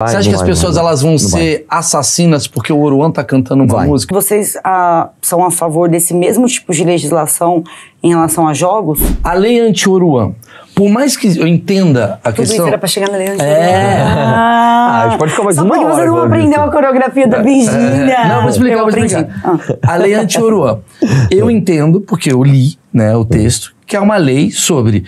Você acha que as pessoas elas vão ser assassinas porque o Oruan tá cantando uma música? Vocês são a favor desse mesmo tipo de legislação em relação a jogos? A lei anti-Oruan, por mais que eu entenda a questão... Tudo isso era pra chegar na lei anti-Oruan. A gente pode ficar mais uma hora. Só porque você não aprendeu a coreografia da Virgínia. Não, vou explicar. A lei anti-Oruan. Eu entendo, porque eu li, né, o texto, que é uma lei sobre...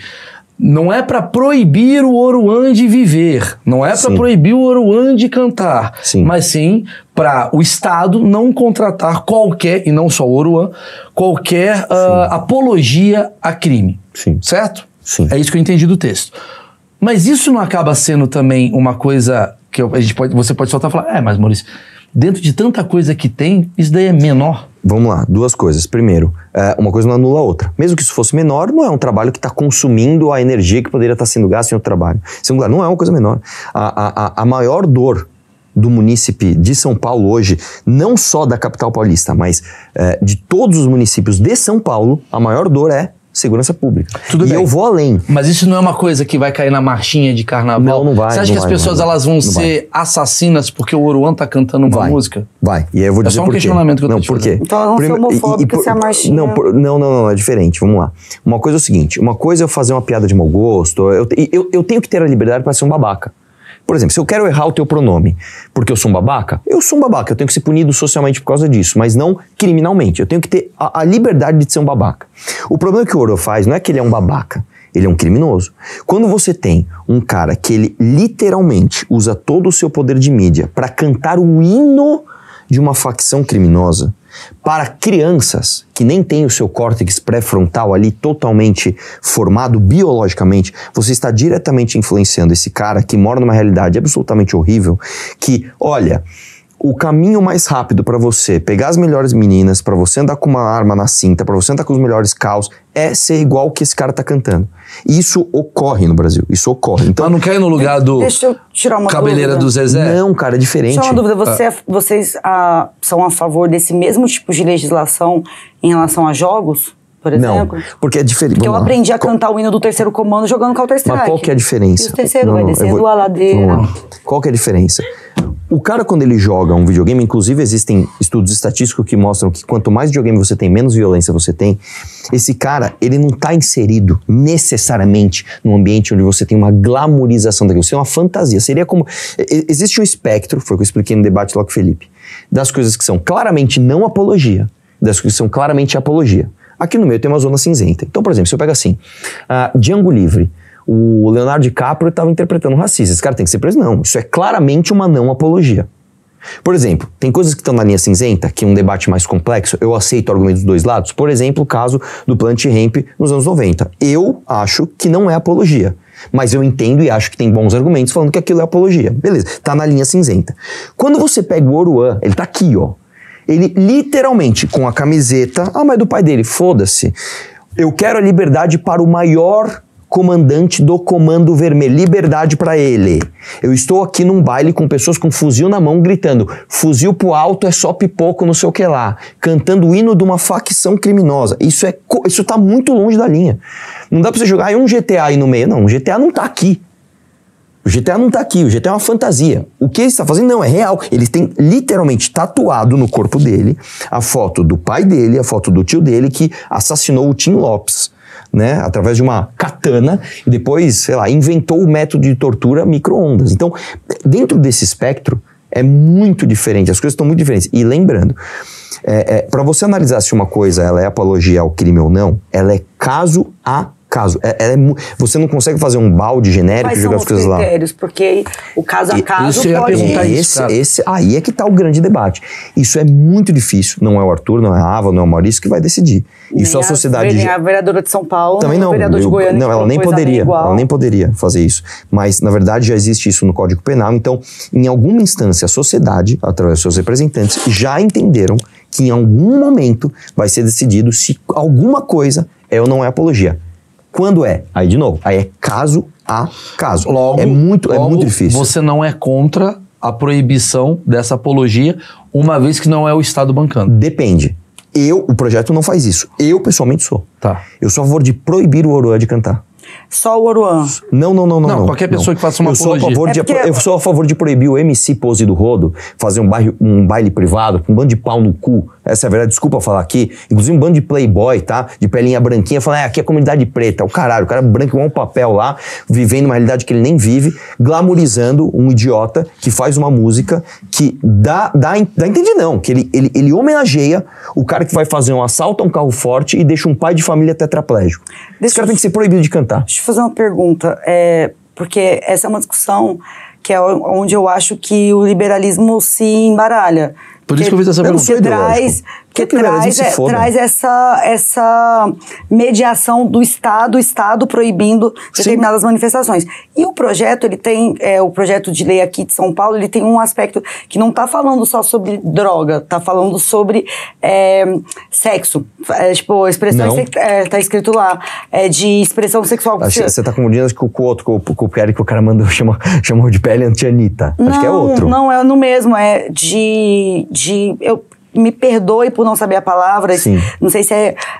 Não é para proibir o Oruan de viver, não é para proibir o Oruan de cantar, mas sim para o Estado não contratar qualquer, e não só o Oruan, qualquer apologia a crime, certo? Sim. É isso que eu entendi do texto. Mas isso não acaba sendo também uma coisa que você pode soltar e falar, mas Maurício, dentro de tanta coisa que tem, isso daí é menor? Vamos lá, duas coisas. Primeiro, uma coisa não anula a outra. Mesmo que isso fosse menor, não é um trabalho que está consumindo a energia que poderia estar sendo gasta em outro trabalho. Segundo, não é uma coisa menor. A maior dor do munícipe de São Paulo hoje, não só da capital paulista, mas de todos os municípios de São Paulo, a maior dor é segurança pública. Tudo bem. Eu vou além. Mas isso não é uma coisa que vai cair na marchinha de carnaval? Não vai. Você acha que as pessoas elas vão ser assassinas porque o Oruan tá cantando uma música? Vai. E aí eu vou dizer só um questionamento que eu tô te fazendo. Então não ser homofóbica se a marchinha... Não, é diferente. Vamos lá. Uma coisa é o seguinte, uma coisa é eu fazer uma piada de mau gosto, eu tenho que ter a liberdade para ser um babaca. Por exemplo, se eu quero errar o teu pronome porque eu sou um babaca, eu sou um babaca, eu tenho que ser punido socialmente por causa disso, mas não criminalmente. Eu tenho que ter a liberdade de ser um babaca. O problema que o Oruan faz não é que ele é um babaca, ele é um criminoso. Quando você tem um cara que ele literalmente usa todo o seu poder de mídia para cantar o hino de uma facção criminosa para crianças que nem têm o seu córtex pré-frontal ali totalmente formado biologicamente, você está diretamente influenciando esse cara que mora numa realidade absolutamente horrível, que, olha, o caminho mais rápido para você pegar as melhores meninas, para você andar com uma arma na cinta, para você andar com os melhores carros, é ser igual o que esse cara tá cantando. Isso ocorre no Brasil, isso ocorre. Então, não cai no lugar do Deixa eu tirar uma Cabeleira dúvida. do Zezé? Não, cara, é diferente. Só uma dúvida, vocês são a favor desse mesmo tipo de legislação em relação a jogos, por exemplo? Não, porque é diferente. Porque eu aprendi a cantar o hino do Terceiro Comando jogando Counter-Strike. Mas qual que é a diferença? E o terceiro vai descendo a ladeira. Qual que é a diferença? O cara, quando ele joga um videogame, inclusive existem estudos estatísticos que mostram que quanto mais videogame você tem, menos violência você tem. Esse cara, ele não está inserido necessariamente num ambiente onde você tem uma glamorização daquilo. Isso é uma fantasia. Seria como... Existe um espectro, foi o que eu expliquei no debate lá com o Felipe, das coisas que são claramente não apologia, das coisas que são claramente apologia. Aqui no meio tem uma zona cinzenta. Então, por exemplo, se eu pego assim, Django Livre, o Leonardo DiCaprio estava interpretando um racista. Esse cara tem que ser preso? Não. Isso é claramente uma não apologia. Por exemplo, tem coisas que estão na linha cinzenta, que é um debate mais complexo, eu aceito argumentos dos dois lados. Por exemplo, o caso do Planet Hemp nos anos 90. Eu acho que não é apologia. Mas eu entendo e acho que tem bons argumentos falando que aquilo é apologia. Beleza, tá na linha cinzenta. Quando você pega o Oruan, ele tá aqui, ó. Ele literalmente, com a camiseta, mas do pai dele, foda-se. Eu quero a liberdade para o maior comandante do Comando Vermelho, liberdade para ele. Eu estou aqui num baile com pessoas com fuzil na mão gritando, fuzil pro alto é só pipoco, não sei o que lá, cantando o hino de uma facção criminosa. Isso tá muito longe da linha. Não dá pra você jogar um GTA aí no meio, não, o GTA não tá aqui. O GTA não tá aqui, o GTA é uma fantasia. O que ele está fazendo não é real. Ele tem literalmente tatuado no corpo dele a foto do pai dele, a foto do tio dele que assassinou o Tim Lopes, né, através de uma katana e depois, sei lá, inventou o método de tortura micro-ondas. Então, dentro desse espectro, é muito diferente, as coisas estão muito diferentes. E lembrando, para você analisar se uma coisa ela é apologia ao crime ou não, ela é caso a caso. Você não consegue fazer um balde genérico e jogar as coisas lá. Quais são os critérios? Porque o caso a caso isso pode... Aí é que tá o grande debate. Isso é muito difícil. Não é o Arthur, não é a Ava, não é o Maurício que vai decidir. Isso a sociedade... Nem a vereadora de São Paulo, também não. O vereador de Goiânia. Não, ela nem poderia. Ela nem poderia fazer isso. Mas, na verdade, já existe isso no Código Penal. Então, em alguma instância, a sociedade, através dos seus representantes, já entenderam que em algum momento vai ser decidido se alguma coisa é ou não é apologia. Quando é? Aí, de novo, aí é caso a caso. Logo, é muito difícil. Você não é contra a proibição dessa apologia, uma vez que não é o Estado bancando? Depende. O projeto não faz isso. Eu, pessoalmente, sou. Tá. Eu sou a favor de proibir o Oruan de cantar. só o Oruan. Não. Qualquer pessoa que faça uma apologia. Eu sou a favor de proibir o MC Pose do Rodo fazer um baile privado com um bando de pau no cu. Essa é a verdade, desculpa falar aqui. Inclusive um bando de playboy, tá? De pelinha branquinha, falando, aqui é a comunidade preta. O cara branco igual um papel lá, vivendo uma realidade que ele nem vive, glamourizando um idiota que faz uma música que dá entender não, que ele homenageia o cara que vai fazer um assalto a um carro forte e deixa um pai de família tetraplégico. Esse cara tem que ser proibido de cantar. Deixa eu fazer uma pergunta, porque essa é uma discussão que é onde eu acho que o liberalismo se embaralha. Por isso que eu fiz essa pergunta. Porque traz essa mediação do Estado, o Estado proibindo determinadas manifestações. E o projeto, ele tem, o projeto de lei aqui de São Paulo, ele tem um aspecto que não está falando só sobre droga, está falando sobre sexo. Tipo, expressão, está escrito lá, de expressão sexual. Você está confundindo com o outro, com o Pierre que o cara chamou de pele anti-Anitta. Acho que é outro. Não, é no mesmo, me perdoe por não saber a palavra. Sim. Não sei se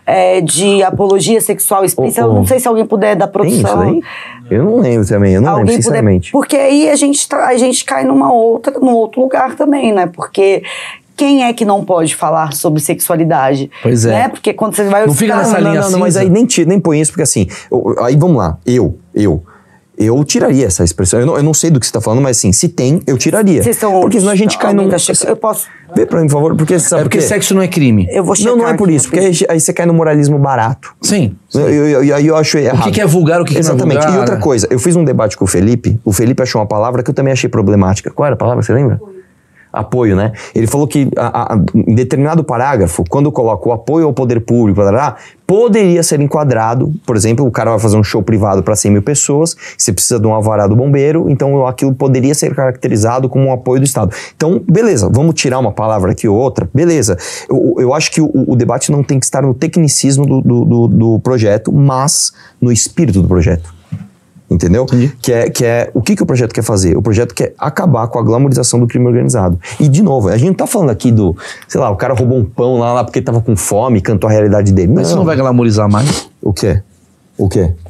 é de apologia sexual explícita. Eu não sei se alguém puder da produção. Tem isso daí? Eu não lembro também, eu não lembro, sinceramente. Porque aí a gente cai num outro lugar também, né? Porque quem é que não pode falar sobre sexualidade? Pois é. Né? Porque quando você vai... Não fica nessa linha cinza. Mas aí nem põe isso, porque assim... Aí vamos lá, eu tiraria essa expressão. Eu não sei do que você está falando, mas assim, se tem, eu tiraria. Porque senão a gente cai num... Eu posso... Vê pra mim, por favor, porque... Porque sexo não é crime. Eu vou checar. Não é por isso, porque aí você cai no moralismo barato. Sim. Aí eu acho errado. O que é vulgar, o que não é vulgar. Exatamente. E outra coisa, eu fiz um debate com o Felipe achou uma palavra que eu também achei problemática. Qual era a palavra, você lembra? Apoio, né? Ele falou que em determinado parágrafo, quando coloca o apoio ao poder público, poderia ser enquadrado, por exemplo, o cara vai fazer um show privado para 100 mil pessoas, você precisa de um alvará do bombeiro, então aquilo poderia ser caracterizado como um apoio do Estado. Então, beleza, vamos tirar uma palavra aqui ou outra, beleza. Eu acho que o debate não tem que estar no tecnicismo do projeto, mas no espírito do projeto. Entendeu? Que é o que o projeto quer fazer? O projeto quer acabar com a glamourização do crime organizado. E, de novo, a gente não tá falando aqui do, sei lá, o cara roubou um pão lá porque tava com fome e cantou a realidade dele. Mas isso não vai glamourizar mais? O quê?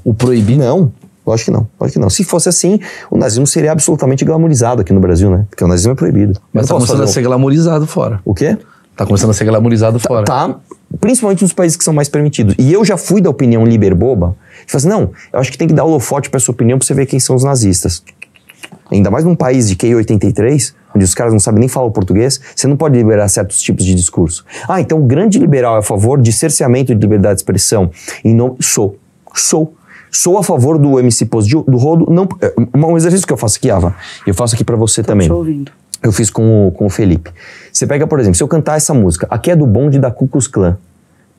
O proibir? Não. Lógico que não. Se fosse assim, o nazismo seria absolutamente glamourizado aqui no Brasil, né? Porque o nazismo é proibido. Mas tá começando a ser glamourizado fora. O quê? Tá começando a ser glamourizado fora. Tá, principalmente nos países que são mais permitidos. E eu já fui da opinião liberboba, de falar assim, não, eu acho que tem que dar holofote pra essa opinião pra você ver quem são os nazistas. Ainda mais num país de QI 83, onde os caras não sabem nem falar o português, você não pode liberar certos tipos de discurso. Então o grande liberal é a favor de cerceamento de liberdade de expressão. Sou a favor do MC Pose do Rodo. Não, um exercício que eu faço aqui, Ava, eu faço aqui pra você também. Tô te ouvindo. Eu fiz com o Felipe. Você pega, por exemplo, se eu cantar essa música, aqui é do bonde da Ku Klux Klan.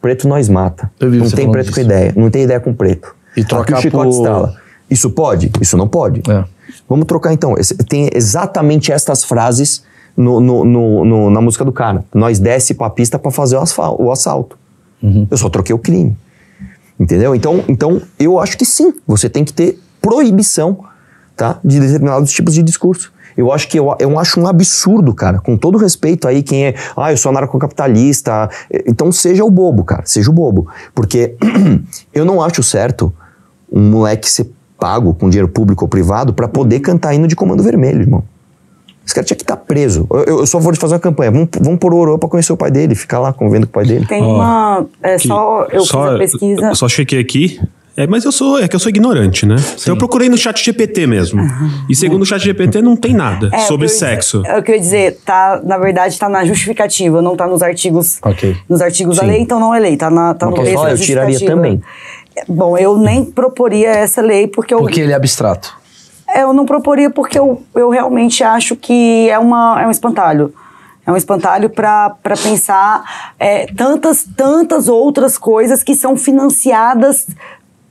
Preto nós mata. Não tem preto disso. Com ideia. Não tem ideia com preto. E trocar aqui o chicote estala. Isso pode? Isso não pode. Vamos trocar então. Tem exatamente estas frases na música do cara. Nós desce pra pista pra fazer o assalto. Eu só troquei o crime. Entendeu? Então eu acho que sim. Você tem que ter proibição, tá, de determinados tipos de discurso. Eu acho um absurdo, cara, com todo respeito aí, quem é, eu sou anarcocapitalista, então seja o bobo, cara, seja o bobo, porque eu não acho certo um moleque ser pago com dinheiro público ou privado pra poder cantar hino de Comando Vermelho, irmão. Esse cara tinha que estar preso. Eu só vou fazer uma campanha, vamos por Ouro pra conhecer o pai dele, ficar lá convivendo com o pai dele. Tem eu fiz a pesquisa. Eu só chequei aqui. Mas eu sou ignorante, né? Então eu procurei no chat GPT mesmo. E segundo o chat GPT não tem nada sobre sexo. É o que eu ia dizer, na verdade tá na justificativa, não tá nos artigos. Nos artigos da lei, então não é lei, tá no texto da justificativa. Eu tiraria também. Bom, eu nem proporia essa lei porque ele é abstrato. Eu não proporia porque eu realmente acho que é um espantalho. É um espantalho para pensar tantas outras coisas que são financiadas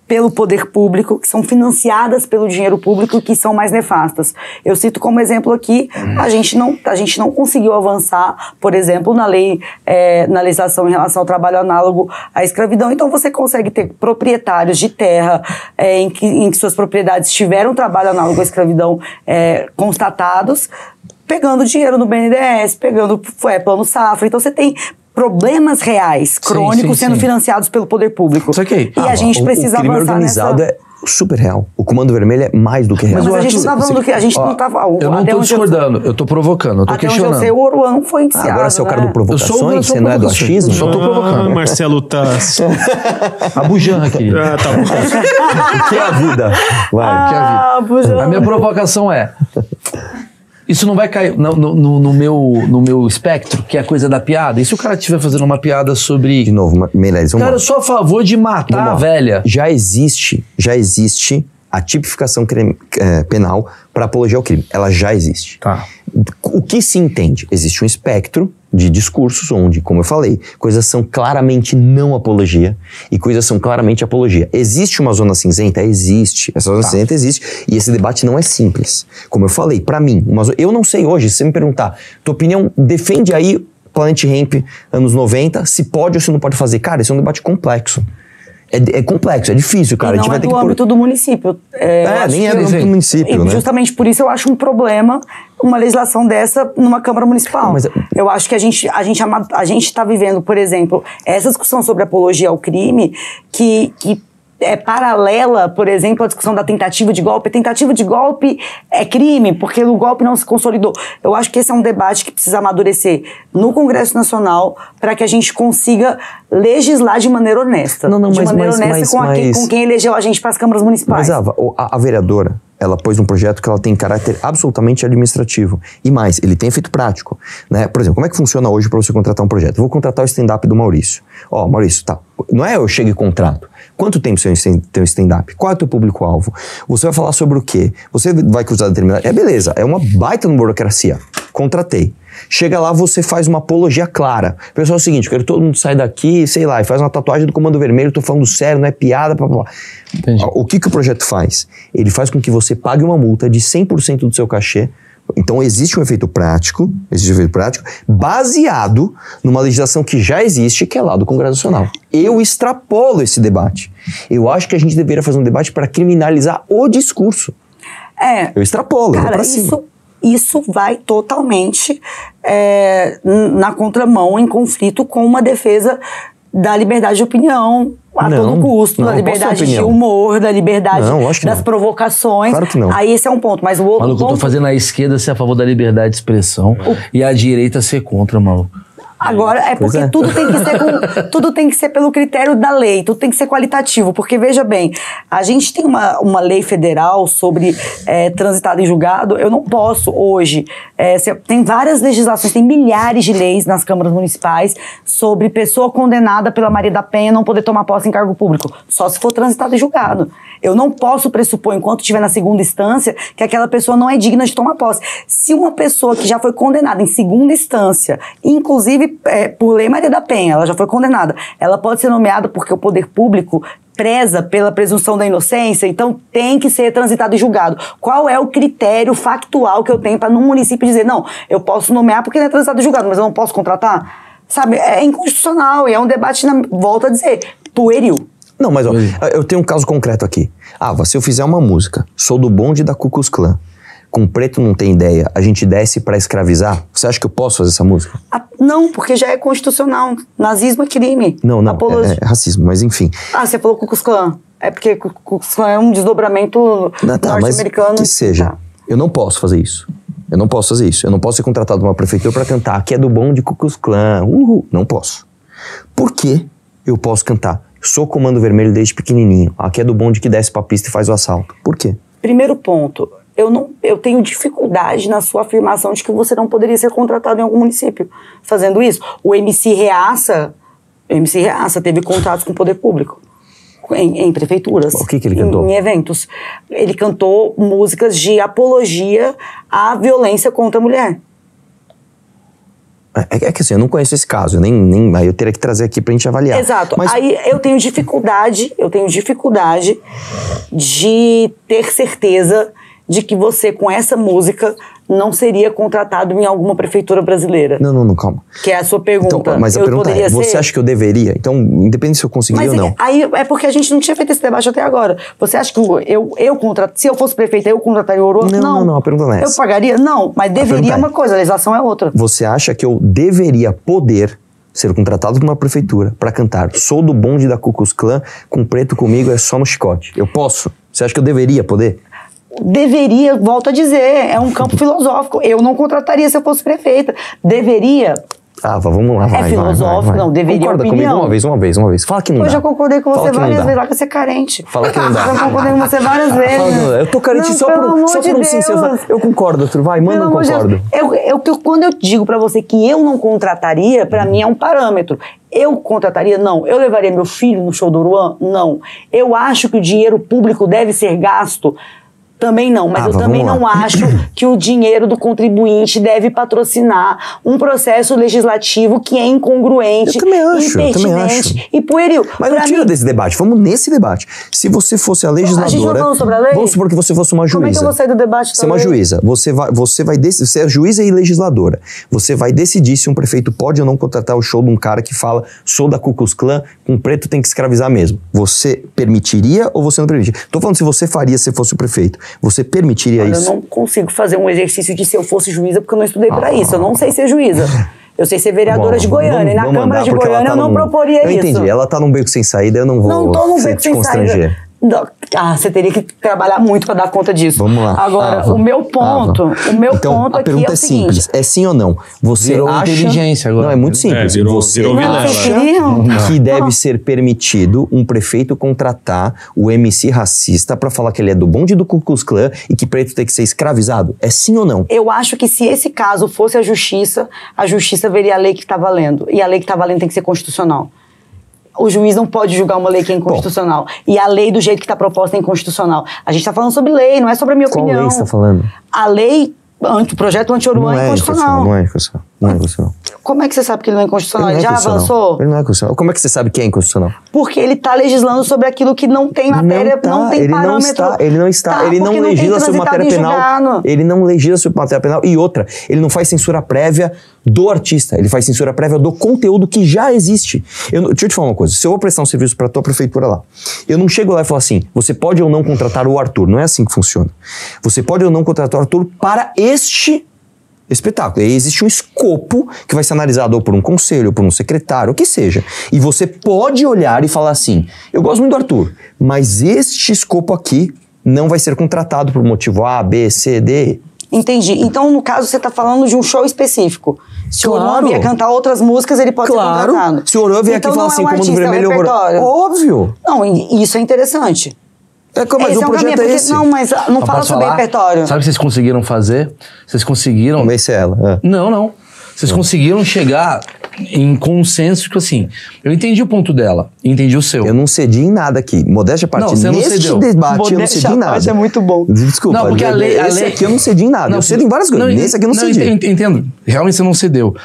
pelo poder público, que são financiadas pelo dinheiro público, que são mais nefastas. Eu cito como exemplo aqui, a gente não conseguiu avançar, por exemplo, na legislação em relação ao trabalho análogo à escravidão. Então você consegue ter proprietários de terra em que suas propriedades tiveram trabalho análogo à escravidão constatados, pegando dinheiro no BNDES, pegando plano safra. Então você tem problemas reais, crônicos, sendo financiados pelo poder público. Isso aqui. E a gente precisa avançar nessa... O crime organizado super real. O Comando Vermelho é mais do que real. Mas a gente não tá falando que a gente não tava... Eu não tô discordando, eu tô provocando, eu tô questionando. Até onde eu sei, o Oruan foi indiciado, Agora você é o cara do provocações, você não é do achismo? Só tô provocando. Marcelo Tass. A bujanra, querido. Tá bom. O que é a vida? Vai. Que é a vida. bujanra. A minha provocação é... Isso não vai cair no meu espectro, que é a coisa da piada? E se o cara estiver fazendo uma piada sobre... De novo, Meirelles, vamos Cara, lá. eu sou a favor de matar a velha. Já existe a tipificação penal para apologia ao crime. Ela já existe. Tá. O que se entende? Existe um espectro de discursos onde, como eu falei, coisas são claramente não apologia e coisas são claramente apologia. Existe uma zona cinzenta? Existe. Essa zona cinzenta existe e esse debate não é simples. Como eu falei, para mim, eu não sei hoje, se você me perguntar, tua opinião, defende aí Planet Hemp, anos 90, se pode ou se não pode fazer. Cara, esse é um debate complexo. É complexo, é difícil, cara. E não a gente vai ter do que âmbito do município. Nem é do âmbito do município, né? Justamente por isso eu acho um problema uma legislação dessa numa Câmara Municipal. Mas eu acho que a gente está vivendo, por exemplo, essa discussão sobre apologia ao crime que é paralela, por exemplo, à discussão da tentativa de golpe. A tentativa de golpe é crime, porque o golpe não se consolidou. Eu acho que esse é um debate que precisa amadurecer no Congresso Nacional para que a gente consiga legislar de maneira honesta. Com quem elegeu a gente para as câmaras municipais. Mas, a vereadora, ela pôs um projeto que ela tem caráter absolutamente administrativo. E mais, ele tem efeito prático, né? Por exemplo, como é que funciona hoje para você contratar um projeto? Eu vou contratar o stand-up do Maurício. Maurício, tá. Não é eu chego e contrato. Quanto tempo você tem o stand-up? Qual é o teu público-alvo? Você vai falar sobre o quê? Você vai cruzar determinado... Beleza, é uma baita burocracia. Contratei. Chega lá, você faz uma apologia clara. Pessoal, é o seguinte, eu quero que todo mundo saia daqui, sei lá, e faz uma tatuagem do Comando Vermelho, tô falando sério, não é piada, blá, blá. Entendi. O que o projeto faz? Ele faz com que você pague uma multa de 100% do seu cachê. Então existe um efeito prático, baseado numa legislação que já existe, que é lá do Congresso Nacional. Eu extrapolo esse debate. Eu acho que a gente deveria fazer um debate para criminalizar o discurso. Eu extrapolo, eu vou pra cima. Isso vai totalmente na contramão, em conflito com uma defesa da liberdade de opinião a todo custo, da liberdade de humor, da liberdade das provocações. Claro que não. Aí esse é um ponto, mas o outro maluco, ponto... eu tô fazendo a esquerda ser a favor da liberdade de expressão e a direita ser contra, maluco. Agora, é porque tudo tem que ser pelo critério da lei, tudo tem que ser qualitativo, porque veja bem, a gente tem uma lei federal sobre transitado em julgado. Eu não posso hoje, tem várias legislações, tem milhares de leis nas câmaras municipais sobre pessoa condenada pela Maria da Penha não poder tomar posse em cargo público, só se for transitado em julgado. Eu não posso pressupor, enquanto estiver na segunda instância, que aquela pessoa não é digna de tomar posse. Se uma pessoa que já foi condenada em segunda instância, inclusive por lei Maria da Penha, ela já foi condenada, ela pode ser nomeada porque o poder público preza pela presunção da inocência, então tem que ser transitado e julgado. Qual é o critério factual que eu tenho para num município dizer, não, eu posso nomear porque ele é transitado e julgado, mas eu não posso contratar? Sabe, é inconstitucional e é um debate, volto a dizer, pueril. Não, mas eu tenho um caso concreto aqui. Se eu fizer uma música, sou do bonde da Ku Klux Klan, com preto não tem ideia, a gente desce pra escravizar, você acha que eu posso fazer essa música? Não, porque já é constitucional. Nazismo é crime. Não, é racismo, mas enfim. Você falou Ku Klux Klan. É porque Ku Klux Klan é um desdobramento norte-americano. Que seja, eu não posso fazer isso. Eu não posso ser contratado numa prefeitura pra cantar aqui é do bonde Ku Klux Klan, não posso. Por que eu posso cantar? Sou Comando Vermelho desde pequenininho. Aqui é do bonde que desce pra pista e faz o assalto. Por quê? Primeiro ponto, eu tenho dificuldade na sua afirmação de que você não poderia ser contratado em algum município fazendo isso. O MC Reaça teve contratos com o poder público em prefeituras. O que ele cantou? Em eventos. Ele cantou músicas de apologia à violência contra a mulher. É que assim, eu não conheço esse caso, aí eu teria que trazer aqui pra gente avaliar. Exato, aí eu tenho dificuldade de ter certeza de que você, com essa música, não seria contratado em alguma prefeitura brasileira. Não, calma. Que é a sua pergunta. Então, mas a pergunta é, você acha que eu deveria? Então, independente se eu conseguiria ou não. Aí é porque a gente não tinha feito esse debate até agora. Você acha que se eu fosse prefeita, eu contrataria o Ouro? Não, a pergunta não é essa. Eu pagaria? Não, mas deveria uma coisa, a legislação é outra. Você acha que eu deveria poder ser contratado por uma prefeitura pra cantar Sou do bonde da Ku Klux Klan, com preto comigo é só no chicote? Eu posso? Você acha que eu deveria poder? Deveria, volto a dizer, é um campo filosófico. Eu não contrataria se eu fosse prefeita. Deveria. Vamos lá, vai. É filosófico, vai. Não, deveria Concorda opinião. comigo uma vez. Fala que não dá. Eu já concordei com você várias vezes, lá que você é carente. Fala que não dá. Eu já concordei com você várias vezes. Eu tô carente não, só por um sim seu. Eu concordo, Arthur. Vai, manda, eu concordo. Quando eu digo pra você que eu não contrataria, pra mim é um parâmetro. Eu contrataria? Não. Eu levaria meu filho no show do Oruan? Não. Eu acho que o dinheiro público deve ser gasto? Também não, mas eu também não acho que o dinheiro do contribuinte deve patrocinar um processo legislativo que é incongruente, impertinente e pueril. Mas não tira desse debate, vamos nesse debate. Se você fosse a legisladora... A gente não falando sobre a lei? Vamos supor que você fosse uma juíza. Como é que eu vou sair do debate Você é uma juíza, você é juíza e legisladora. Você vai decidir se um prefeito pode ou não contratar o show de um cara que fala, sou da Ku Klux Klan, com preto tem que escravizar mesmo. Você permitiria ou você não permitiria? Tô falando se você faria se fosse o prefeito. Você permitiria isso? Eu não consigo fazer um exercício de se eu fosse juíza, porque eu não estudei pra isso. Eu não sei ser juíza. Eu sei ser vereadora de Goiânia. E na Câmara de Goiânia eu não proporia isso. Eu entendi. Ela tá num beco sem saída, eu não vou não tô num beco sem saída. Você teria que trabalhar muito para dar conta disso. Vamos lá. Agora, o meu ponto então, a pergunta é simples. É sim ou não? Você virou acha... inteligência agora. Não, é muito simples. Você acha que deve ser permitido um prefeito contratar o MC racista para falar que ele é do bonde do Ku Klux Klan e que preto tem que ser escravizado? É sim ou não? Eu acho que se esse caso fosse a justiça veria a lei que está valendo. E a lei que está valendo tem que ser constitucional. O juiz não pode julgar uma lei que é inconstitucional. E a lei, do jeito que está proposta, é inconstitucional. A gente está falando sobre lei, não é sobre a minha opinião. Qual lei você está falando? A lei, o projeto anti-Oruan é inconstitucional. Não é inconstitucional. Não é inconstitucional. Como é que você sabe que ele não é inconstitucional? Ele já avançou? Ele não é constitucional. Como é que você sabe que é inconstitucional? Porque ele está legislando sobre aquilo que não tem matéria, não tem parâmetro. Ele não está. Ele não legisla sobre matéria penal. Ele não legisla sobre matéria penal. E outra, ele não faz censura prévia do artista. Ele faz censura prévia do conteúdo que já existe. Deixa eu te falar uma coisa. Se eu vou prestar um serviço para a tua prefeitura lá, eu não chego lá e falo assim, você pode ou não contratar o Arthur. Não é assim que funciona. Você pode ou não contratar o Arthur para este espetáculo. E existe um escopo que vai ser analisado ou por um conselho, ou por um secretário, o que seja. E você pode olhar e falar assim, eu gosto muito do Arthur, mas este escopo aqui não vai ser contratado por motivo A, B, C, D. Entendi. Então, no caso, você está falando de um show específico. Se o Oruan vier cantar outras músicas, ele pode ser contratado. Se o Oruan vier aqui e falar assim, como do vermelho... Óbvio. Não, isso é interessante. Mas o projeto é esse. Não, mas não fala sobre repertório. Sabe o que vocês conseguiram fazer? Vocês conseguiram... Convencer ela. Não. Vocês conseguiram chegar em consenso, que assim, eu entendi o ponto dela, entendi o seu. Eu não cedi em nada aqui. Modéstia à parte, neste debate eu não cedi em nada. Isso é muito bom. Desculpa. Não, porque a lei aqui eu não cedi em nada. Eu cedo em várias coisas. Nesse aqui eu não cedi. Entendo. Realmente você não cedeu.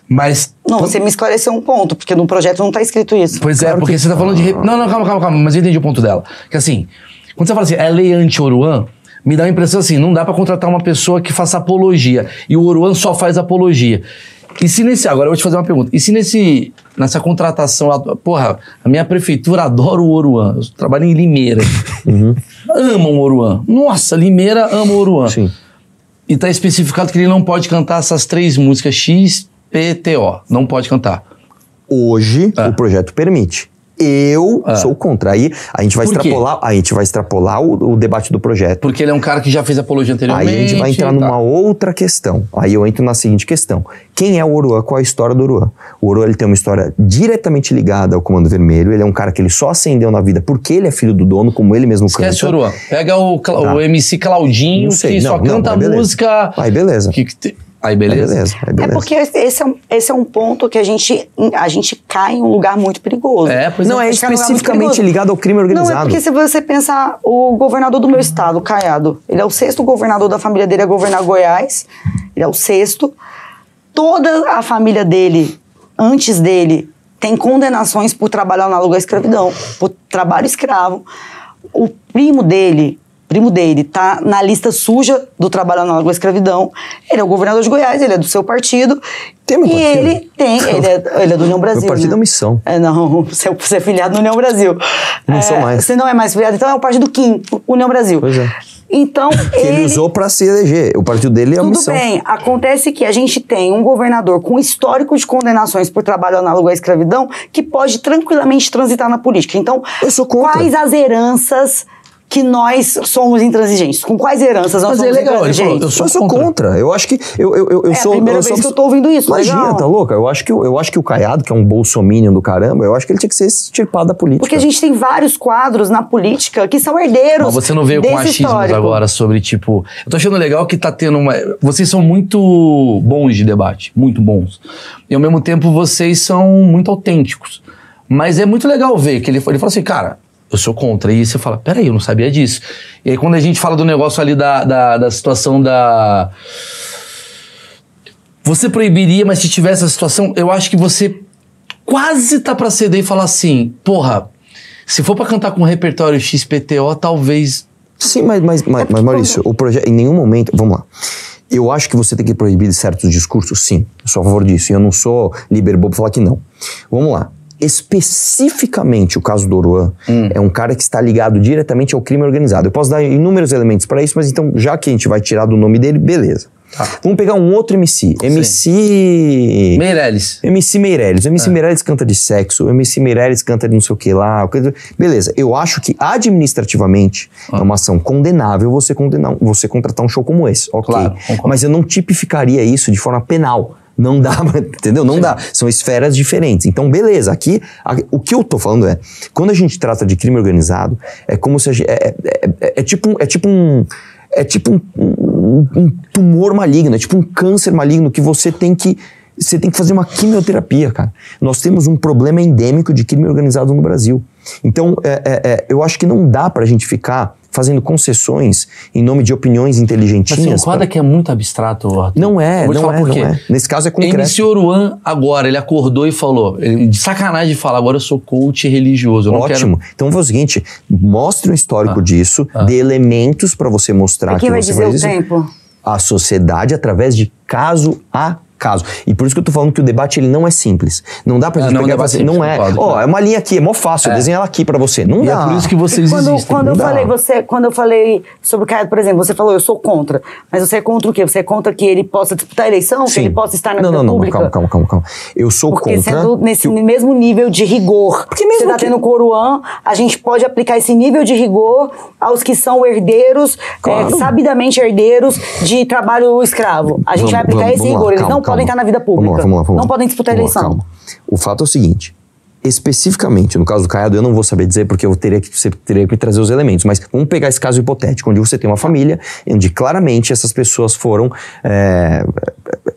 Mas... Não, você me esclareceu um ponto, porque no projeto não está escrito isso. Pois é, porque você está falando de... Não, calma. Mas eu entendi o ponto dela. Que assim, quando você fala assim, é lei anti-Oruan, me dá a impressão assim, não dá pra contratar uma pessoa que faça apologia. E o Oruan só faz apologia. E se agora eu vou te fazer uma pergunta. E se nessa contratação, porra, a minha prefeitura adora o Oruan. Eu trabalho em Limeira. Amam o Oruan. Nossa, Limeira ama o Oruan. Sim. E tá especificado que ele não pode cantar essas 3 músicas X, P, T, O. Não pode cantar. Hoje, o projeto permite. Eu sou contra. Aí a gente vai extrapolar o debate do projeto. Porque ele é um cara que já fez apologia anteriormente. Aí a gente vai entrar numa outra questão. Aí eu entro na seguinte questão. Quem é o Oruan? Qual é a história do Oruan? O Oruan, ele tem uma história diretamente ligada ao Comando Vermelho. Ele é um cara que ele só ascendeu na vida porque ele é filho do dono, como ele mesmo canta. Esquece o Oruan. Pega o MC Claudinho, que só canta música... Aí beleza. Aí beleza. É porque esse é um ponto que a gente cai em um lugar muito perigoso. Pois não é especificamente ligado ao crime organizado. Não, é porque se você pensar, o governador do meu estado, o Caiado, ele é o 6º governador da família dele a governar Goiás, ele é o 6º. Toda a família dele, antes dele, tem condenações por trabalho análogo à escravidão, por trabalho escravo. O primo dele tá na lista suja do trabalho análogo à escravidão. Ele é o governador de Goiás, ele é do seu partido. Tem meu partido? Ele é do União Brasil. Meu partido é Missão. Não, você é filiado no União Brasil. Não sou mais. Você não é mais filiado, então é o partido Kim, União Brasil. Pois é. Então, ele usou para se eleger. O partido dele é a Missão. Tudo bem. Acontece que a gente tem um governador com histórico de condenações por trabalho análogo à escravidão que pode tranquilamente transitar na política. Então, eu sou contra. Quais as heranças que nós somos intransigentes? Com quais heranças nós somos intransigentes? Eu sou contra. Eu acho que eu sou... É a primeira vez que eu tô ouvindo isso. Imagina, legal. tá louca? Eu acho que o Caiado, que é um bolsominion do caramba, eu acho que ele tinha que ser extirpado da política. Porque a gente tem vários quadros na política que são herdeiros. Mas você não veio com achismos agora sobre, tipo... Eu tô achando legal que tá tendo uma... Vocês são muito bons de debate, muito bons. E ao mesmo tempo vocês são muito autênticos. Mas é muito legal ver que ele fala assim, cara, eu sou contra. E você fala, peraí, eu não sabia disso. E aí quando a gente fala do negócio ali da situação da... Você proibiria, mas se tivesse essa situação, eu acho que você quase tá pra ceder e falar assim, porra, se for pra cantar com um repertório XPTO, talvez... Sim, mas Maurício, o projeto, em nenhum momento... Vamos lá. Eu acho que você tem que proibir certos discursos, sim. Eu sou a favor disso. E eu não sou liberbobo pra falar que não. Vamos lá. Especificamente o caso do Oruan é um cara que está ligado diretamente ao crime organizado. Eu posso dar inúmeros elementos para isso, mas então, já que a gente vai tirar do nome dele, beleza. Tá. Vamos pegar um outro MC. Meirelles. MC Meirelles. MC Meirelles canta de sexo, MC Meirelles canta de não sei o que lá. Beleza. Eu acho que administrativamente é uma ação condenável você contratar um show como esse. Ok. Claro, mas eu não tipificaria isso de forma penal. Não dá, entendeu? Não dá. São esferas diferentes. Então, beleza. Aqui, o que eu tô falando é, quando a gente trata de crime organizado, é como se a gente... É tipo um tumor maligno, é tipo um câncer maligno que você tem que fazer uma quimioterapia, cara. Nós temos um problema endêmico de crime organizado no Brasil. Então, eu acho que não dá pra gente ficar fazendo concessões em nome de opiniões inteligentinhas. Mas você concorda que é muito abstrato, Arthur? Não é. Nesse caso é concreto. MC Oruan, agora, ele acordou e falou, de sacanagem de falar, agora eu sou coach religioso. Eu Ótimo. Não quero... Então, vou fazer o seguinte, mostre um histórico disso, dê elementos pra você mostrar que vai você dizer o tempo? A sociedade através de caso a caso. E por isso que eu tô falando que o debate ele não é simples. Não dá pra gente pegar e fazer. Não é. É uma linha aqui, é mó fácil, desenhar ela aqui pra você. Não dá. É por isso que vocês existem. Quando eu falei sobre o Caiado, por exemplo, você falou, eu sou contra. Mas você é contra o quê? Você é contra que ele possa disputar a eleição? Sim. Que ele possa estar na vida pública? Calma. Eu sou porque contra... sendo nesse mesmo nível de rigor porque mesmo você tá tendo com o Oruan, a gente pode aplicar esse nível de rigor aos que são herdeiros, sabidamente herdeiros de trabalho escravo. A gente vai aplicar esse rigor. Eles não podem estar na vida pública. Vamos lá. Não podem disputar a eleição. Calma. O fato é o seguinte, especificamente, no caso do Caiado, eu não vou saber dizer porque você teria que trazer os elementos, mas vamos pegar esse caso hipotético, onde você tem uma família, onde claramente essas pessoas foram,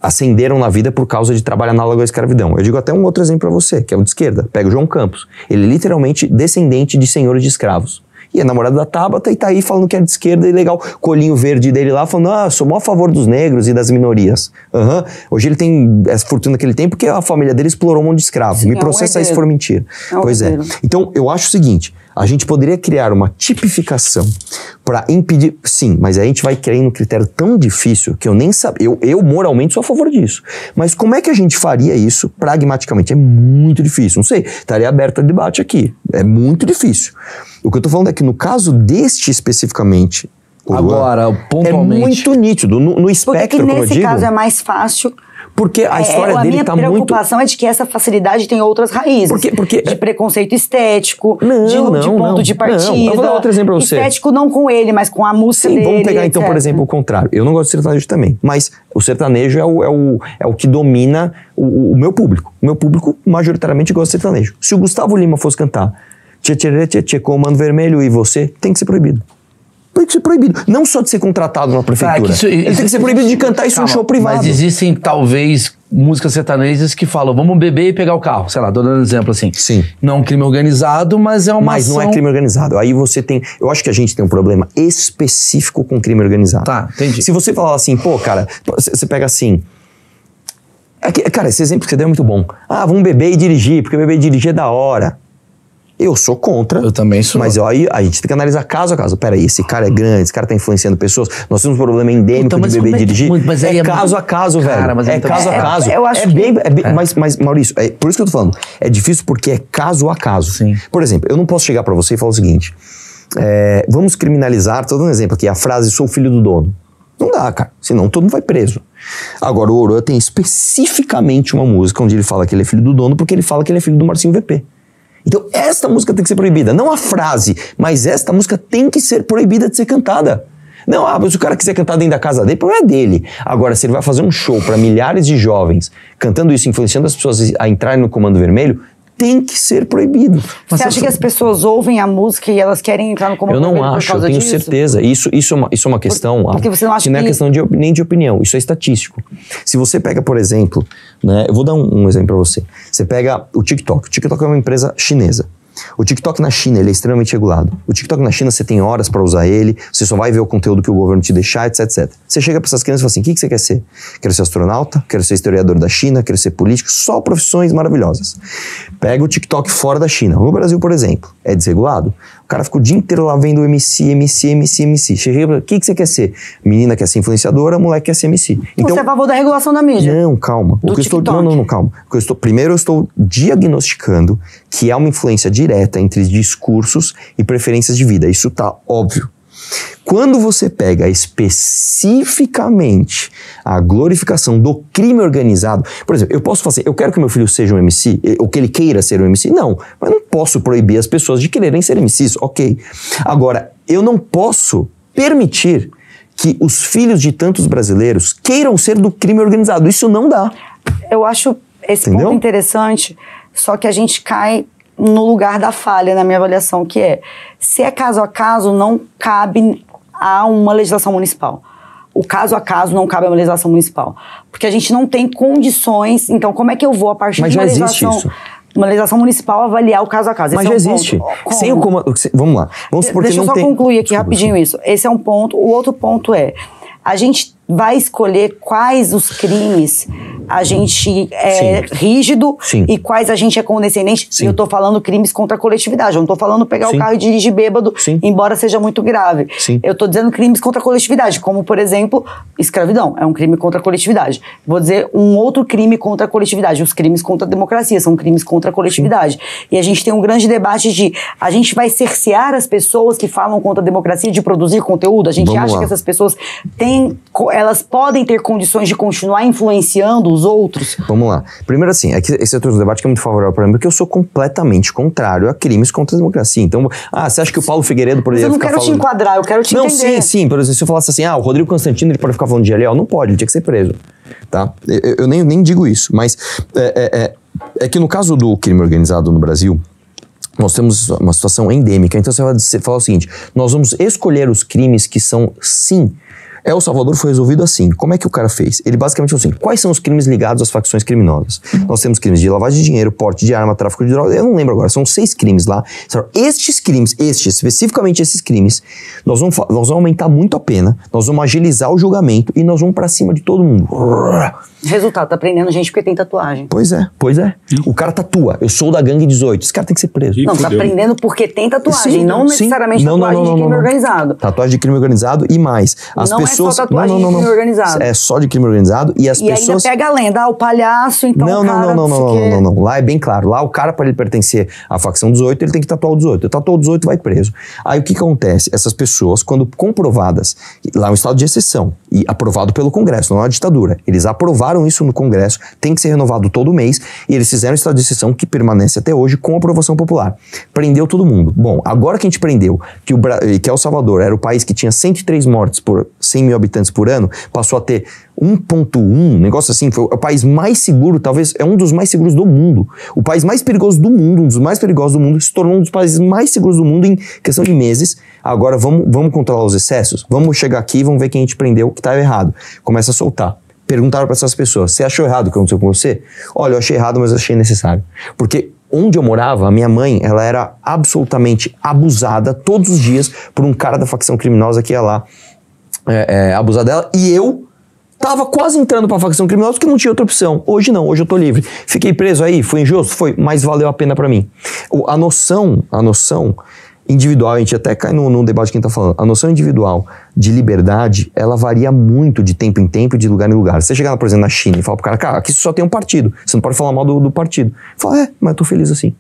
ascenderam na vida por causa de trabalho análogo à escravidão. Eu digo até um outro exemplo para você, que é o de esquerda. Pega o João Campos. Ele é literalmente descendente de senhores de escravos. E é namorado da Tabata e tá aí falando que é de esquerda e legal. Colinho verde dele lá falando, sou mó a favor dos negros e das minorias. Hoje ele tem essa fortuna que ele tem porque a família dele explorou um monte de escravo. Sim, me processa aí se for mentira. Pois é. Então, eu acho o seguinte, a gente poderia criar uma tipificação para impedir... Sim, mas a gente vai criando um critério tão difícil que eu nem sabia... Eu moralmente sou a favor disso. Mas como é que a gente faria isso pragmaticamente? É muito difícil. Não sei, estaria aberto a debate aqui. É muito difícil. O que eu tô falando é que no caso deste especificamente... Agora, pontualmente... É muito nítido. No espectro, como eu digo... Porque nesse caso é mais fácil... Porque a história dele tá muito... A minha preocupação é de que essa facilidade tem outras raízes. Porque de preconceito estético, de ponto de partida. Eu vou dar outro exemplo pra você. Estético não com ele, mas com a música dele. Vamos pegar então, por exemplo, o contrário. Eu não gosto de sertanejo também, mas o sertanejo é o que domina o meu público. O meu público majoritariamente gosta de sertanejo. Se o Gustavo Lima fosse cantar Tchê, com o Mano Vermelho e você, tem que ser proibido. Tem que ser proibido. Não só de ser contratado na prefeitura. Ele tem que ser proibido de cantar isso em um show privado. Mas existem, talvez, músicas sertanejas que falam, vamos beber e pegar o carro. Sei lá, tô dando um exemplo assim. Sim. Não é um crime organizado, mas é uma Mas ação... não é crime organizado. Aí você tem... Eu acho que a gente tem um problema específico com crime organizado. Tá, entendi. Se você falar assim, cara, você pega assim... Cara, esse exemplo que você deu é muito bom. Vamos beber e dirigir, porque beber e dirigir é da hora. Eu sou contra. Eu também sou. Mas aí a gente tem que analisar caso a caso. Peraí, esse cara é grande, esse cara tá influenciando pessoas. Nós temos um problema endêmico de beber e dirigir. Mas aí caso a caso, velho. Mas é caso a caso. Eu acho Mas, Maurício, por isso que eu tô falando. É difícil porque é caso a caso. Sim. Por exemplo, eu não posso chegar pra você e falar o seguinte. Vamos criminalizar, tô dando um exemplo aqui, a frase sou filho do dono. Não dá, cara. Senão todo mundo vai preso. Agora, o Oruan tem especificamente uma música onde ele fala que ele é filho do dono porque ele fala que ele é filho do Marcinho VP. Então esta música tem que ser proibida, não a frase, mas esta música tem que ser proibida de ser cantada. Não, mas se o cara quiser cantar dentro da casa dele, o problema é dele. Agora, se ele vai fazer um show para milhares de jovens, cantando isso, influenciando as pessoas a entrarem no Comando Vermelho, tem que ser proibido. Você acha que as pessoas ouvem a música e elas querem entrar no Comando Eu Vermelho não acho, eu tenho certeza. Isso é uma questão porque você não acha que não é questão nem de opinião, isso é estatístico. Se você pega, por exemplo, né, eu vou dar um exemplo para você. Você pega o TikTok. O TikTok é uma empresa chinesa. O TikTok na China, ele é extremamente regulado. O TikTok na China, você tem horas para usar ele, você só vai ver o conteúdo que o governo te deixar, etc, etc. Você chega para essas crianças e fala assim, o que você quer ser? Quero ser astronauta, quero ser historiador da China, quero ser político, só profissões maravilhosas. Pega o TikTok fora da China. No Brasil, por exemplo, é desregulado. O cara fica o dia inteiro lá vendo MC. Chega, o que você quer ser? Menina quer ser influenciadora, moleque quer ser MC. Então, você é a favor da regulação da mídia? Não, calma. Calma. Primeiro eu estou diagnosticando que há uma influência direta entre discursos e preferências de vida. Isso tá óbvio. Quando você pega especificamente a glorificação do crime organizado, por exemplo, eu posso fazer, eu quero que meu filho seja um MC, ou que ele queira ser um MC, não, mas não posso proibir as pessoas de quererem ser MCs, ok. Agora, eu não posso permitir que os filhos de tantos brasileiros queiram ser do crime organizado, isso não dá. Eu acho esse ponto interessante, só que a gente cai no lugar da falha, na minha avaliação, que é, se é caso a caso, não cabe a uma legislação municipal. O caso a caso não cabe a uma legislação municipal. Porque a gente não tem condições, então como é que eu vou, a partir de uma legislação municipal, avaliar o caso a caso? Mas já existe. Sem o comando. Vamos lá. Vamos supor Deixa eu só concluir aqui rapidinho isso. Esse é um ponto. O outro ponto é, a gente vai escolher quais os crimes a gente é rígido e quais a gente é condescendente. E eu tô falando crimes contra a coletividade. Eu não tô falando pegar o carro e dirigir bêbado, embora seja muito grave. Eu tô dizendo crimes contra a coletividade, como, por exemplo, escravidão. É um crime contra a coletividade. Vou dizer um outro crime contra a coletividade. Os crimes contra a democracia são crimes contra a coletividade. E a gente tem um grande debate de a gente vai cercear as pessoas que falam contra a democracia de produzir conteúdo. A gente acha que essas pessoas elas podem ter condições de continuar influenciando os outros? Vamos lá. Primeiro assim, esse outro debate que é muito favorável para mim, porque eu sou completamente contrário a crimes contra a democracia. Então, você acha que o Paulo Figueiredo poderia ficar falando... Mas eu não quero te enquadrar, eu quero te entender. Sim. Por exemplo, se eu falasse assim, o Rodrigo Constantino, ele pode ficar falando de GLO? Não pode, ele tinha que ser preso. Tá? Eu nem digo isso, mas é que no caso do crime organizado no Brasil, nós temos uma situação endêmica. Então você fala o seguinte, nós vamos escolher os crimes que são, sim... El Salvador foi resolvido assim. Como é que o cara fez? Ele basicamente falou assim, quais são os crimes ligados às facções criminosas? Nós temos crimes de lavagem de dinheiro, porte de arma, tráfico de drogas, eu não lembro agora, são 6 crimes lá. Especificamente esses crimes, nós vamos aumentar muito a pena, nós vamos agilizar o julgamento e nós vamos pra cima de todo mundo. Resultado, tá prendendo gente porque tem tatuagem. Pois é. O cara tatua, eu sou da gangue 18, esse cara tem que ser preso. Não, tá prendendo porque tem tatuagem, não necessariamente tatuagem de crime organizado. Tatuagem de crime organizado e mais. As pessoas... É só tatuagem de crime organizado. É só de crime organizado e as pessoas... E ainda pega a lenda, o palhaço, então não. Lá é bem claro. Lá o cara, para ele pertencer à facção 18, ele tem que tatuar o 18. Ele tatuou o 18, vai preso. Aí o que acontece? Essas pessoas, quando comprovadas, lá é um estado de exceção, e aprovado pelo Congresso, não é uma ditadura. Eles aprovaram isso no Congresso, tem que ser renovado todo mês, e eles fizeram um estado de exceção que permanece até hoje com aprovação popular. Prendeu todo mundo. Bom, agora que a gente prendeu que El Salvador era o país que tinha 103 mortes por 100 mil habitantes por ano, passou a ter 1.1, negócio assim, foi o país mais seguro, talvez é um dos mais seguros do mundo. O país mais perigoso do mundo, um dos mais perigosos do mundo, se tornou um dos países mais seguros do mundo em questão de meses. Agora vamos controlar os excessos? Vamos chegar aqui e vamos ver quem a gente prendeu que tá errado. Começa a soltar. Perguntaram para essas pessoas, você achou errado o que aconteceu com você? Olha, eu achei errado, mas eu achei necessário. Porque onde eu morava, a minha mãe, ela era absolutamente abusada todos os dias por um cara da facção criminosa que ia lá abusar dela, e eu tava quase entrando pra facção criminosa porque não tinha outra opção. Hoje não, hoje eu tô livre. Fiquei preso aí, foi injusto? Foi, mas valeu a pena pra mim. A noção individual, a gente até cai no debate que a gente tá falando, a noção individual de liberdade, ela varia muito de tempo em tempo e de lugar em lugar. Você chegar, por exemplo, na China e falar pro cara, aqui só tem um partido, você não pode falar mal do partido. Fala, mas eu tô feliz assim.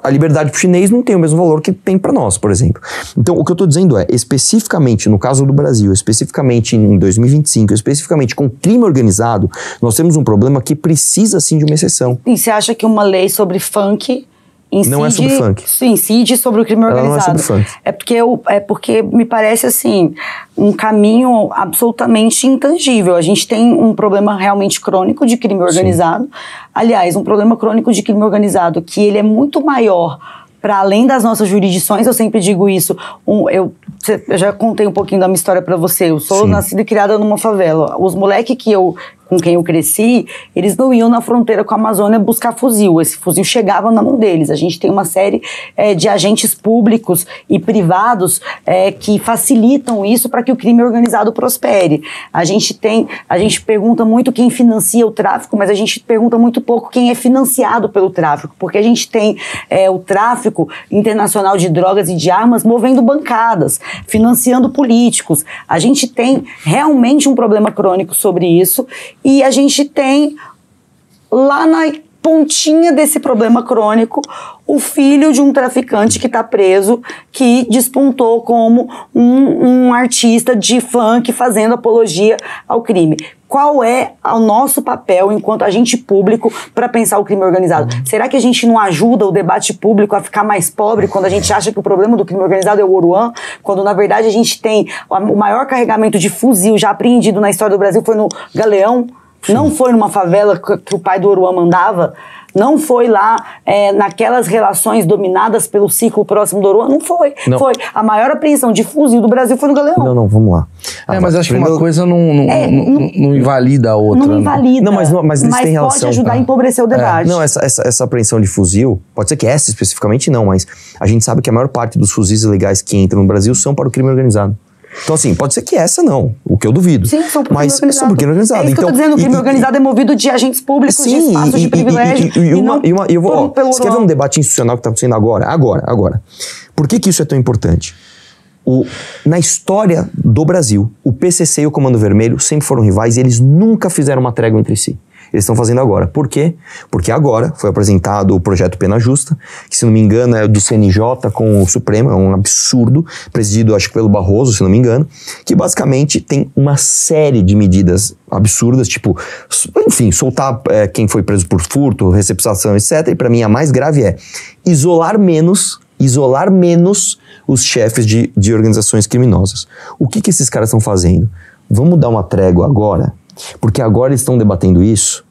A liberdade pro chinês não tem o mesmo valor que tem para nós, por exemplo. Então, o que eu tô dizendo é, especificamente no caso do Brasil, especificamente em 2025, especificamente com crime organizado, nós temos um problema que precisa, sim, de uma exceção. E você acha que uma lei sobre funk Não é sobre funk. Sim, incide sobre o crime organizado. Não é sobre funk. É porque me parece, assim, um caminho absolutamente intangível. A gente tem um problema realmente crônico de crime organizado. Sim. Aliás, um problema crônico de crime organizado que ele é muito maior para além das nossas jurisdições. Eu sempre digo isso. Eu já contei um pouquinho da minha história para você. Eu sou nascida e criada numa favela. Os moleques com quem eu cresci, eles não iam na fronteira com a Amazônia buscar fuzil. Esse fuzil chegava na mão deles. A gente tem uma série de agentes públicos e privados que facilitam isso para que o crime organizado prospere. A gente pergunta muito quem financia o tráfico, mas a gente pergunta muito pouco quem é financiado pelo tráfico, porque a gente tem o tráfico internacional de drogas e de armas movendo bancadas, financiando políticos. A gente tem realmente um problema crônico sobre isso. E a gente tem, lá na pontinha desse problema crônico, o filho de um traficante que está preso, que despontou como um artista de funk fazendo apologia ao crime. Qual é o nosso papel enquanto agente público para pensar o crime organizado? Será que a gente não ajuda o debate público a ficar mais pobre quando a gente acha que o problema do crime organizado é o Oruan, quando na verdade a gente tem o maior carregamento de fuzil já apreendido na história do Brasil foi no Galeão? Não foi numa favela que o pai do Oruan mandava? Não foi lá naquelas relações dominadas pelo ciclo próximo do Oruan? Não foi. Não. Foi. A maior apreensão de fuzil do Brasil foi no Galeão. Não, vamos lá. Mas acho que uma coisa não invalida a outra. Não invalida. Mas eles têm relação. Pode ajudar a empobrecer o debate. Não, essa apreensão de fuzil, pode ser que essa especificamente não, mas a gente sabe que a maior parte dos fuzis ilegais que entram no Brasil são para o crime organizado. Então, assim, pode ser que essa não, o que eu duvido. Sim, são por mas são por crime organizado. É isso que eu tô dizendo, o crime organizado é movido de agentes públicos, de espaços de privilégio. Você quer ver um debate institucional que está acontecendo agora? Por que isso é tão importante? Na história do Brasil, o PCC e o Comando Vermelho sempre foram rivais e eles nunca fizeram uma trégua entre si. Eles estão fazendo agora. Por quê? Porque agora foi apresentado o projeto Pena Justa, que se não me engano é do CNJ com o Supremo, é um absurdo, presidido acho que pelo Barroso, se não me engano, que basicamente tem uma série de medidas absurdas, tipo, enfim, soltar quem foi preso por furto, receptação, etc. E pra mim a mais grave é isolar menos os chefes de organizações criminosas. O que esses caras estão fazendo? Vamos dar uma trégua agora? Porque agora eles estão debatendo isso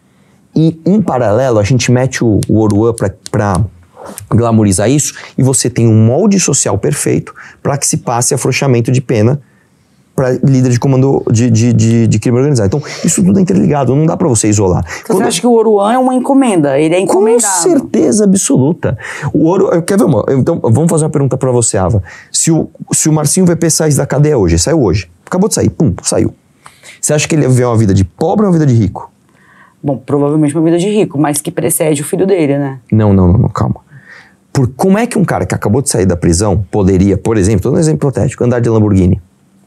e, em paralelo, a gente mete o Oruan para glamorizar isso e você tem um molde social perfeito para que se passe afrouxamento de pena para líder de comando de crime organizado. Então, isso tudo é interligado, não dá para você isolar. Então, você acha que o Oruan é uma encomenda? Ele é encomendado? Com certeza absoluta. Quer ver então, vamos fazer uma pergunta para você, Ava. Se o Marcinho VP sai da cadeia hoje, saiu hoje, acabou de sair, saiu. Você acha que ele ia viver uma vida de pobre ou uma vida de rico? Bom, provavelmente uma vida de rico, mas que precede o filho dele, né? Não, calma. Como é que um cara que acabou de sair da prisão poderia, por exemplo, todo um exemplo hipotético, andar de Lamborghini?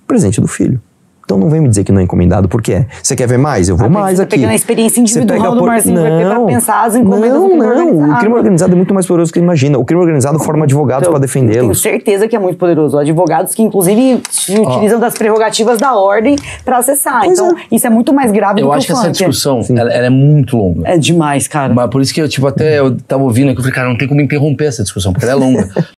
Presente do filho. Então não vem me dizer que não é encomendado, porque é. Você quer ver mais? Eu vou mais aqui. Você pegando a experiência individual do Marcinho VP pra pensar as encomendas do crime organizado. O crime organizado é muito mais poderoso do que você imagina. O crime organizado forma advogados para defendê-los. Tenho certeza que é muito poderoso. Advogados que, inclusive, se utilizam das prerrogativas da ordem para acessar. Então, isso é muito mais grave do que o funk. Eu acho que essa discussão, ela é muito longa. É demais, cara. Mas por isso que eu tava ouvindo aqui, eu falei, cara, não tem como interromper essa discussão, porque ela é longa.